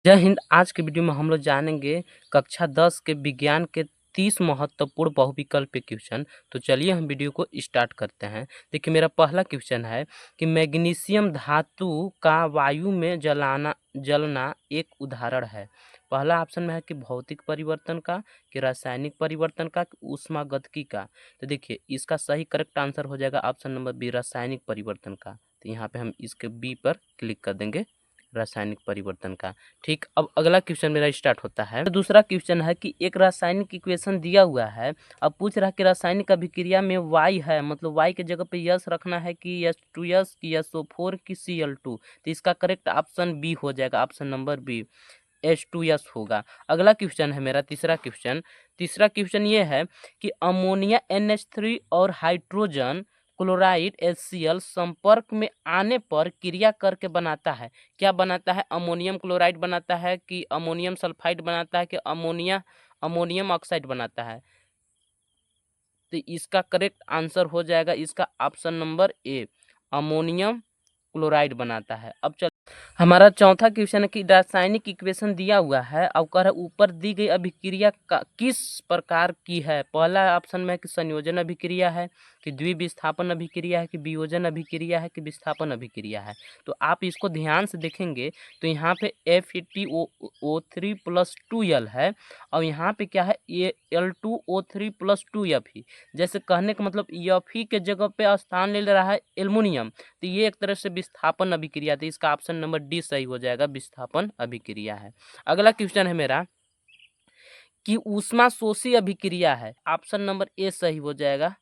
जय हिंद। आज के वीडियो में हम लोग जानेंगे कक्षा 10 के विज्ञान के 30 महत्वपूर्ण बहुविकल्पीय क्वेश्चन। तो चलिए हम वीडियो को स्टार्ट करते हैं। देखिए मेरा पहला क्वेश्चन है कि मैग्नीशियम धातु का वायु में जलना एक उदाहरण है। पहला ऑप्शन में है कि भौतिक परिवर्तन का, कि रासायनिक परिवर्तन का, कि ऊष्मागतिकी का। तो देखिए इसका सही करेक्ट आंसर हो जाएगा ऑप्शन नंबर बी, रासायनिक परिवर्तन का। तो यहाँ पे हम इसके बी पर क्लिक कर देंगे, रासायनिक परिवर्तन का। ठीक, अब अगला क्वेश्चन मेरा स्टार्ट होता है। तो दूसरा क्वेश्चन है कि एक रासायनिक इक्वेशन दिया हुआ है। अब पूछ रहा है कि रासायनिक अभिक्रिया में वाई है, मतलब वाई के जगह पे यस रखना है कि H2S की SO4 की Cl2। तो इसका करेक्ट ऑप्शन बी हो जाएगा, ऑप्शन नंबर बी, H2S होगा। अगला क्वेश्चन है मेरा तीसरा क्वेश्चन ये है कि अमोनिया NH3 और हाइड्रोजन क्लोराइड HCl संपर्क में आने पर क्रिया करके बनाता है। क्या बनाता है? अमोनियम क्लोराइड बनाता है, कि अमोनियम सल्फाइड बनाता है, कि अमोनियम ऑक्साइड बनाता है। तो इसका करेक्ट आंसर हो जाएगा इसका option number A, ammonium chloride बनाता है। अब चल हमारा चौथा क्वेश्चन है कि रासायनिक इक्वेशन दिया हुआ है। अब कह रहा है ऊपर दी गई अभिक्रिया का किस प्रकार की है। पहला ऑप्शन में है कि संयोजन अभिक्रिया है, कि द्विविस्थापन अभिक्रिया है, कि वियोजन अभिक्रिया है, कि विस्थापन अभिक्रिया है। तो आप इसको ध्यान से देखेंगे तो यहाँ पे Fe2O3+2L है, और यहाँ पे क्या है, ये L2O3+2Fe। जैसे कहने का मतलब Fe के जगह पे स्थान ले रहा है एल्युमिनियम। तो ये एक तरह से विस्थापन अभिक्रिया थी। इसका ऑप्शन नंबर डी सही हो जाएगा, विस्थापन अभिक्रिया है। अगला क्वेश्चन है मेरा कि ऊष्मा शोषी अभिक्रिया है। ऑप्शन नंबर ए सही हो जाएगा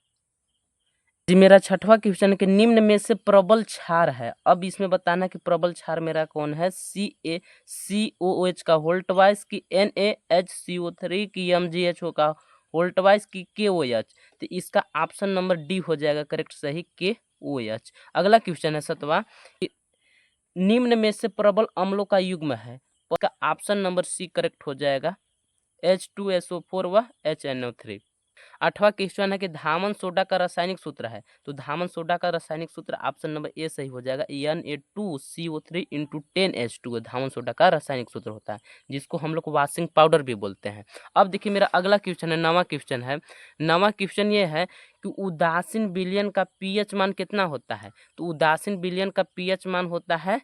जी। मेरा छठवां क्वेश्चन है कि निम्न में से प्रबल क्षार है। अब इसमें बताना कि प्रबल क्षार मेरा कौन है, CaCOOH का वोल्टवाइज, की NaHCO3 की MgHO का वोल्टवाइज, की KOH। तो इसका ऑप्शन नंबर डी हो जाएगा करेक्ट सही, KOH। अगला क्वेश्चन है सातवां, निम्न में से प्रबल अम्लों का युग्म है। इसका ऑप्शन नंबर सी करेक्ट हो जाएगा, H2SO4 व HNO3। आठवां क्वेश्चन है कि धामन सोडा का रासायनिक सूत्र है। तो धामन सोडा का रासायनिक सूत्र ऑप्शन नंबर ए सही हो जाएगा, Na2CO3 इंटू 10H2 धामन सोडा का रासायनिक सूत्र होता है, जिसको हम लोग वॉशिंग पाउडर भी बोलते हैं। अब देखिए मेरा अगला क्वेश्चन है, नवा क्वेश्चन ये है कि उदासीन विलयन का पीएच मान कितना होता है। तो उदासीन विलयन का पीएच मान होता है,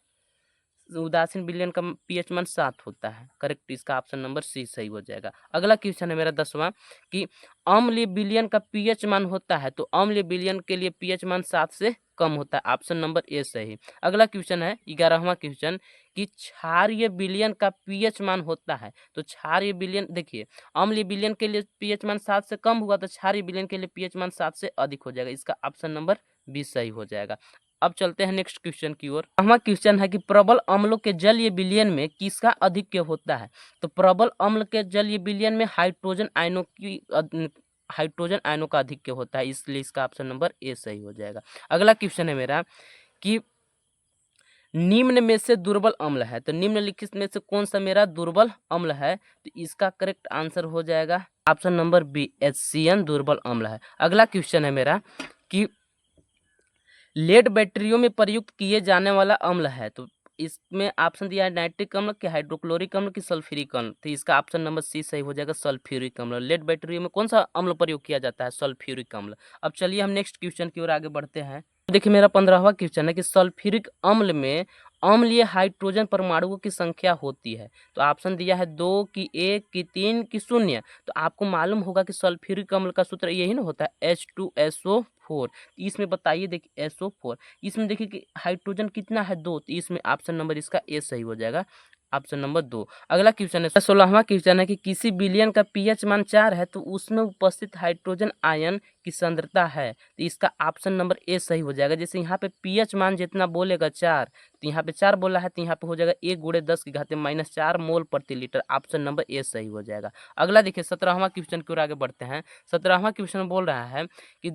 उदासीन विलयन का पीएच मान 7 होता है। करेक्ट, इसका ऑप्शन नंबर सी सही हो जाएगा। अगला क्वेश्चन है मेरा 10वां कि अम्लीय विलयन का पीएच मान होता है। तो अम्लीय विलयन के लिए पीएच मान 7 से कम होता है, ऑप्शन नंबर ए सही। अगला क्वेश्चन है 11वां क्वेश्चन कि क्षारीय विलयन का पीएच मान होता है। तो क्षारीय विलयन देखिए, अम्लीय विलयन के लिए पीएच मान 7 से कम हुआ, तो क्षारीय विलयन के लिए पीएच मान 7 से अधिक हो जाएगा। इसका ऑप्शन नंबर बी सही हो जाएगा। अब चलते हैं नेक्स्ट क्वेश्चन की ओर। हमारा क्वेश्चन है कि प्रबल अम्लों के जलीय विलयन में किसका अधिक्य होता है। तो प्रबल अम्ल के जलीय विलयन में हाइड्रोजन आयनों का अधिक्य होता है, इसलिए इसका ऑप्शन नंबर ए सही हो जाएगा। अगला क्वेश्चन है मेरा कि निम्न में से दुर्बल अम्ल है। तो निम्नलिखित में से कौन सा मेरा दुर्बल अम्ल है। तो इसका करेक्ट आंसर हो जाएगा ऑप्शन नंबर बी, HCN दुर्बल अम्ल है। अगला क्वेश्चन है मेरा कि लेड बैटरियों में प्रयुक्त किए जाने वाला अम्ल है। तो इसमें ऑप्शन दिया है नाइट्रिक अम्ल, कि हाइड्रोक्लोरिक अम्ल, की सल्फ्यूरिक अम्ल। तो इसका ऑप्शन नंबर सी सही हो जाएगा, सल्फ्यूरिक अम्ल। लेड बैटरियों में कौन सा अम्ल प्रयोग किया जाता है, सल्फ्यूरिक अम्ल। अब चलिए हम नेक्स्ट क्वेश्चन की ओर आगे बढ़ते हैं। देखिए मेरा 15वां क्वेश्चन है कि सल्फ्यूरिक अम्ल में अम्लीय हाइड्रोजन परमाणुओं की संख्या होती है। तो ऑप्शन दिया है 2 की 1 की 3 की 0। तो आपको मालूम होगा कि सल्फ्यूरिक अम्ल का सूत्र यही ना होता है, H2SO4। इसमें बताइए, देखिए SO4, इसमें देखिए कि हाइड्रोजन कितना है, 2। तो इसमें ऑप्शन नंबर इसका ए सही हो जाएगा, ऑप्शन नंबर 2। अगला क्वेश्चन है 16वां क्वेश्चन है कि किसी विलयन का पीएच मान 4 है, तो उसमें उपस्थित हाइड्रोजन आयन की सांद्रता है। तो इसका ऑप्शन नंबर ए सही हो जाएगा। जैसे यहाँ पे पीएच मान जितना बोलेगा 4, तो यहाँ पे 4 बोला है, तो यहाँ पे हो जाएगा 1 × 10⁻⁻4 मोल प्रति लीटर। ऑप्शन नंबर ए सही हो जाएगा। अगला देखिए 17वां क्वेश्चन की ओर आगे बढ़ते हैं। 17वां क्वेश्चन बोल रहा है कि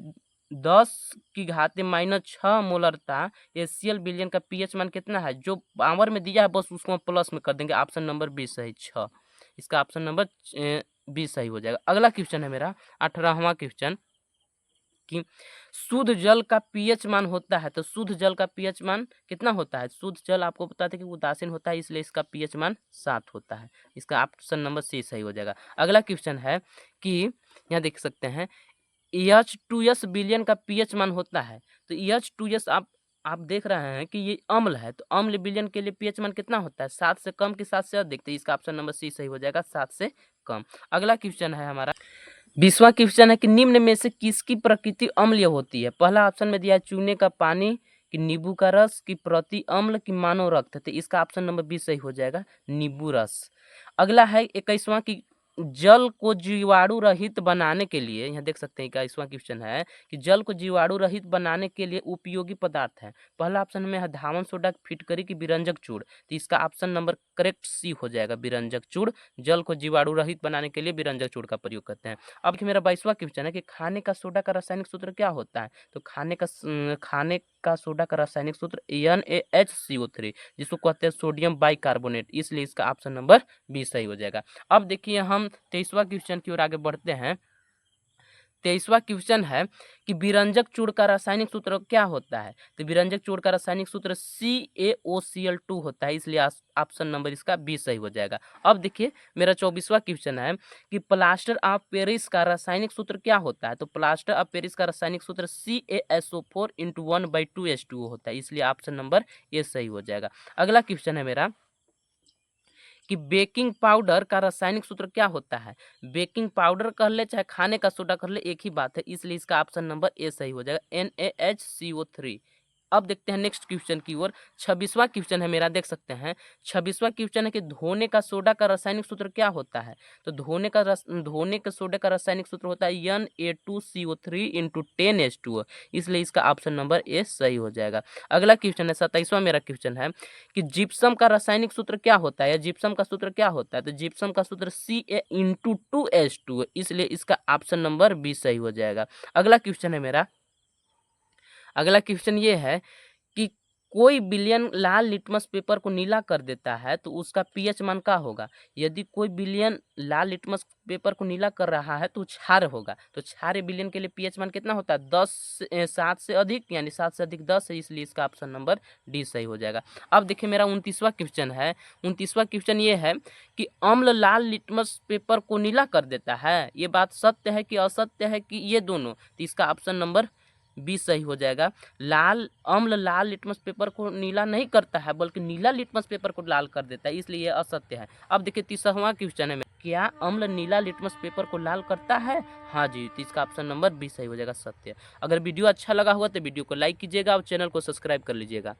10⁻⁻6 मोलरता HCl विलयन का पीएच मान कितना है। जो पावर में दिया है बस उसको हम प्लस में कर देंगे, ऑप्शन नंबर बी सही 6। इसका ऑप्शन नंबर बी सही हो जाएगा। अगला क्वेश्चन है मेरा 18वां क्वेश्चन कि शुद्ध जल का पीएच मान होता है, तो शुद्ध जल का पीएच मान कितना होता है? शुद्ध जल आपको पता था कि उदासीन होता है, इसलिए इसका पीएच मान 7 होता है। इसका ऑप्शन नंबर सी सही हो जाएगा। अगला क्वेश्चन है कि यहाँ देख सकते हैं H2S विलयन का पीएच मान होता है, तो H2S आप देख रहे हैं कि ये अम्ल है, तो अम्ल विलयन के लिए पीएच मान कितना होता है? 7 से कम कि 7 से अधिक? तो इसका ऑप्शन नंबर सी सही हो जाएगा, 7 से कम। अगला क्वेश्चन है हमारा 20वां क्वेश्चन है कि निम्न में से किसकी प्रकृति अम्लीय होती है? पहला ऑप्शन में दिया है चूने का पानी, कि नींबू का रस, कि प्रति अम्ल, कि मानव रक्त। तो इसका ऑप्शन नंबर बी सही हो जाएगा, नींबू रस। अगला है 21वां कि जल को जीवाणु रहित बनाने के लिए, यहाँ देख सकते हैं 21वां क्वेश्चन है कि जल को जीवाणु रहित बनाने के लिए उपयोगी पदार्थ है। पहला ऑप्शन में है धावन सोडा, फिटकरी, की बिरंजक चूड़। तो इसका ऑप्शन नंबर करेक्ट सी हो जाएगा, बिरंजक चूड़। जल को जीवाणु रहित बनाने के लिए बिरंजक चूड़ का प्रयोग करते हैं। अब देखिए मेरा 22वां क्वेश्चन है कि खाने का सोडा का रासायनिक सूत्र क्या होता है? तो खाने का सोडा का रासायनिक सूत्र NaHCO3, जिसको कहते हैं सोडियम बाइकार्बोनेट, इसलिए इसका ऑप्शन नंबर बी सही हो जाएगा। अब देखिए हम 23वां क्वेश्चन की ओर आगे बढ़ते हैं। 23वां क्वेश्चन है कि विरंजक चूड़ का रासायनिक सूत्र क्या होता है? तो विरंजक चूड़ का रासायनिक सूत्र CaOCl2 होता है, इसलिए ऑप्शन नंबर इसका बी सही हो जाएगा। अब देखिए मेरा 24वां क्वेश्चन है कि प्लास्टर ऑफ पेरिस का रासायनिक सूत्र क्या होता है? तो प्लास्टर ऑफ पेरिस का रासायनिक सूत्र CaSO4 × 1/2H2O होता है, इसलिए ऑप्शन नंबर ए सही हो जाएगा। अगला क्वेश्चन है मेरा कि बेकिंग पाउडर का रासायनिक सूत्र क्या होता है? बेकिंग पाउडर कह ले चाहे खाने का सोडा कर ले, एक ही बात है, इसलिए इसका ऑप्शन नंबर ए सही हो जाएगा, NaHCO3। अब देखते हैं नेक्स्ट क्वेश्चन की ओर। 26वां क्वेश्चन है मेरा, देख सकते हैं 26वां क्वेश्चन है कि धोने का सोडा का रासायनिक सूत्र क्या होता है? तो धोने के सोडे का रासायनिक सूत्र होता है Na2CO3 × 10H2O, इसलिए इसका ऑप्शन नंबर ए सही हो जाएगा। अगला क्वेश्चन है 27वां मेरा क्वेश्चन है कि जिप्सम का रासायनिक सूत्र क्या होता है, या जिप्सम का सूत्र क्या होता है? तो जिप्सम का सूत्र Ca × 2H2, इसलिए इसका ऑप्शन नंबर बी सही हो जाएगा। अगला क्वेश्चन है मेरा, अगला क्वेश्चन ये है कि कोई विलयन लाल लिटमस पेपर को नीला कर देता है, तो उसका पीएच मान क्या होगा? यदि कोई विलयन लाल लिटमस पेपर को नीला कर रहा है तो क्षार होगा, तो क्षार विलयन के लिए पीएच मान कितना होता है? 7 से अधिक, यानी 7 से अधिक 10 है, इसलिए इसका ऑप्शन नंबर डी सही हो जाएगा। अब देखिए मेरा 29वां क्वेश्चन है। 29वां क्वेश्चन ये है कि अम्ल लाल लिटमस पेपर को नीला कर देता है, ये बात सत्य है कि असत्य है, कि ये दोनों? तो इसका ऑप्शन नंबर बी सही हो जाएगा। अम्ल लाल लिटमस पेपर को नीला नहीं करता है, बल्कि नीला लिटमस पेपर को लाल कर देता है, इसलिए यह असत्य है। अब देखिए 30वां क्वेश्चन है, क्या अम्ल नीला लिटमस पेपर को लाल करता है? हाँ जी, तो इसका ऑप्शन नंबर बी सही हो जाएगा, सत्य। अगर वीडियो अच्छा लगा हुआ तो वीडियो को लाइक कीजिएगा और चैनल को सब्सक्राइब कर लीजिएगा।